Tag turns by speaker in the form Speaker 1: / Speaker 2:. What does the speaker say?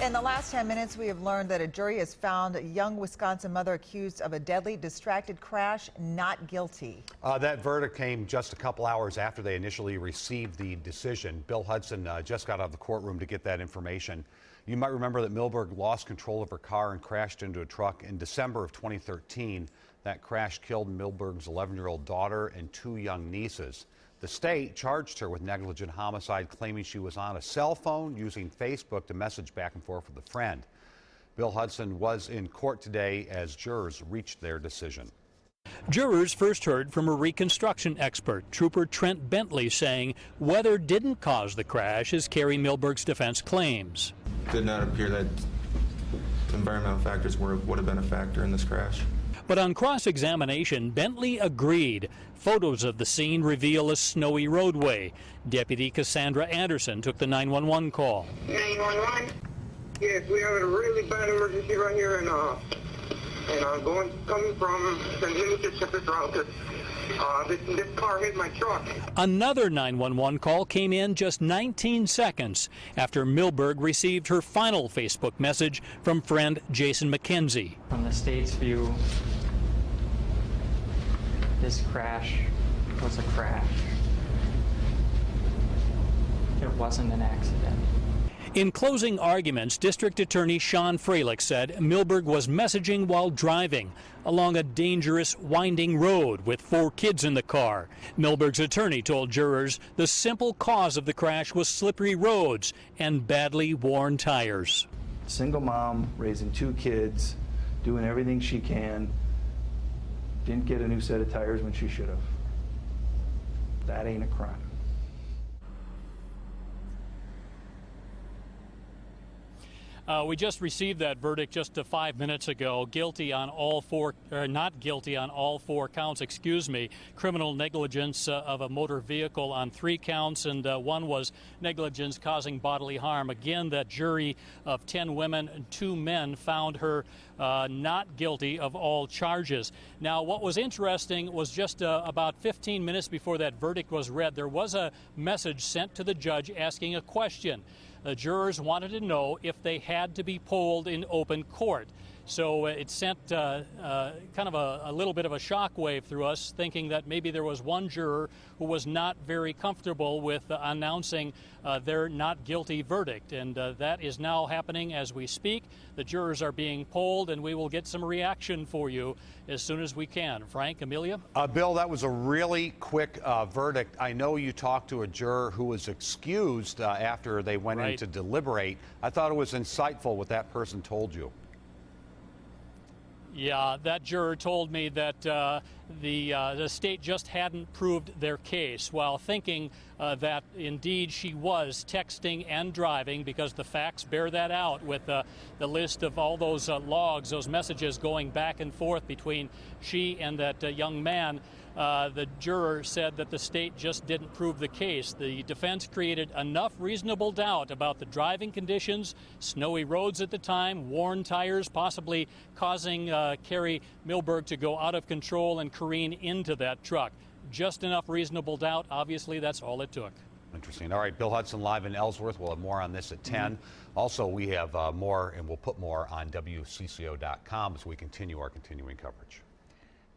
Speaker 1: In the last 10 minutes, we have learned that a jury has found a young Wisconsin mother accused of a deadly distracted crash not guilty.
Speaker 2: That verdict came just a couple hours after they initially received the decision. Bill Hudson just got out of the courtroom to get that information. You might remember that Milberg lost control of her car and crashed into a truck in December of 2013. That crash killed Milberg's 11-year-old daughter and 2 young nieces. The state charged her with negligent homicide, claiming she was on a cell phone using Facebook to message back and forth with a friend. Bill Hudson was in court today as jurors reached their decision.
Speaker 3: Jurors first heard from a reconstruction expert, Trooper Trent Bentley, saying weather didn't cause the crash, as Carrie Milberg's defense claims.
Speaker 4: It did not appear that environmental factors would have been a factor in this crash.
Speaker 3: But on cross-examination, Bentley agreed. Photos of the scene reveal a snowy roadway. Deputy Cassandra Anderson took the 911 call.
Speaker 5: 911? Yes, we have a really bad emergency right here, and I'm coming from St. Louis to this route. This car hit my truck.
Speaker 3: Another 911 call came in just 19 seconds after Milberg received her final Facebook message from friend Jason McKenzie.
Speaker 6: From the state's view, this crash was a crash. It wasn't an accident.
Speaker 3: In closing arguments, District Attorney Sean Freilich said Milberg was messaging while driving along a dangerous, winding road with 4 kids in the car. Milberg's attorney told jurors the simple cause of the crash was slippery roads and badly worn tires.
Speaker 7: Single mom, raising 2 kids, doing everything she can, didn't get a new set of tires when she should have. That ain't a crime.
Speaker 3: We just received that verdict just 5 minutes ago. Guilty on all 4, or not guilty on all 4 counts, excuse me. Criminal negligence of a motor vehicle on 3 counts, and 1 was negligence causing bodily harm. Again, that jury of 10 women and 2 men found her not guilty of all charges. Now, what was interesting was just about 15 minutes before that verdict was read, there was a message sent to the judge asking a question. The jurors wanted to know if they had to be polled in open court. So it sent kind of a little bit of a shockwave through us, thinking that maybe there was one juror who was not very comfortable with announcing their not guilty verdict. And that is now happening as we speak. The jurors are being polled, and we will get some reaction for you as soon as we can. Frank, Amelia?
Speaker 2: Bill, that was a really quick verdict. I know you talked to a juror who was excused after they went in to deliberate. I thought it was insightful what that person told you.
Speaker 3: Yeah, that juror told me that the state just hadn't proved their case, while thinking that indeed she was texting and driving, because the facts bear that out with the list of all those logs, those messages going back and forth between she and that young man. The juror said that the state just didn't prove the case. The defense created enough reasonable doubt about the driving conditions, snowy roads at the time, worn tires, possibly causing Carrie Milberg to go out of control and careen into that truck. Just enough reasonable doubt. Obviously, that's all it took.
Speaker 2: Interesting. All right, Bill Hudson live in Ellsworth. We'll have more on this at 10. Also, we have more, and we'll put more on WCCO.com as we continue our continuing coverage.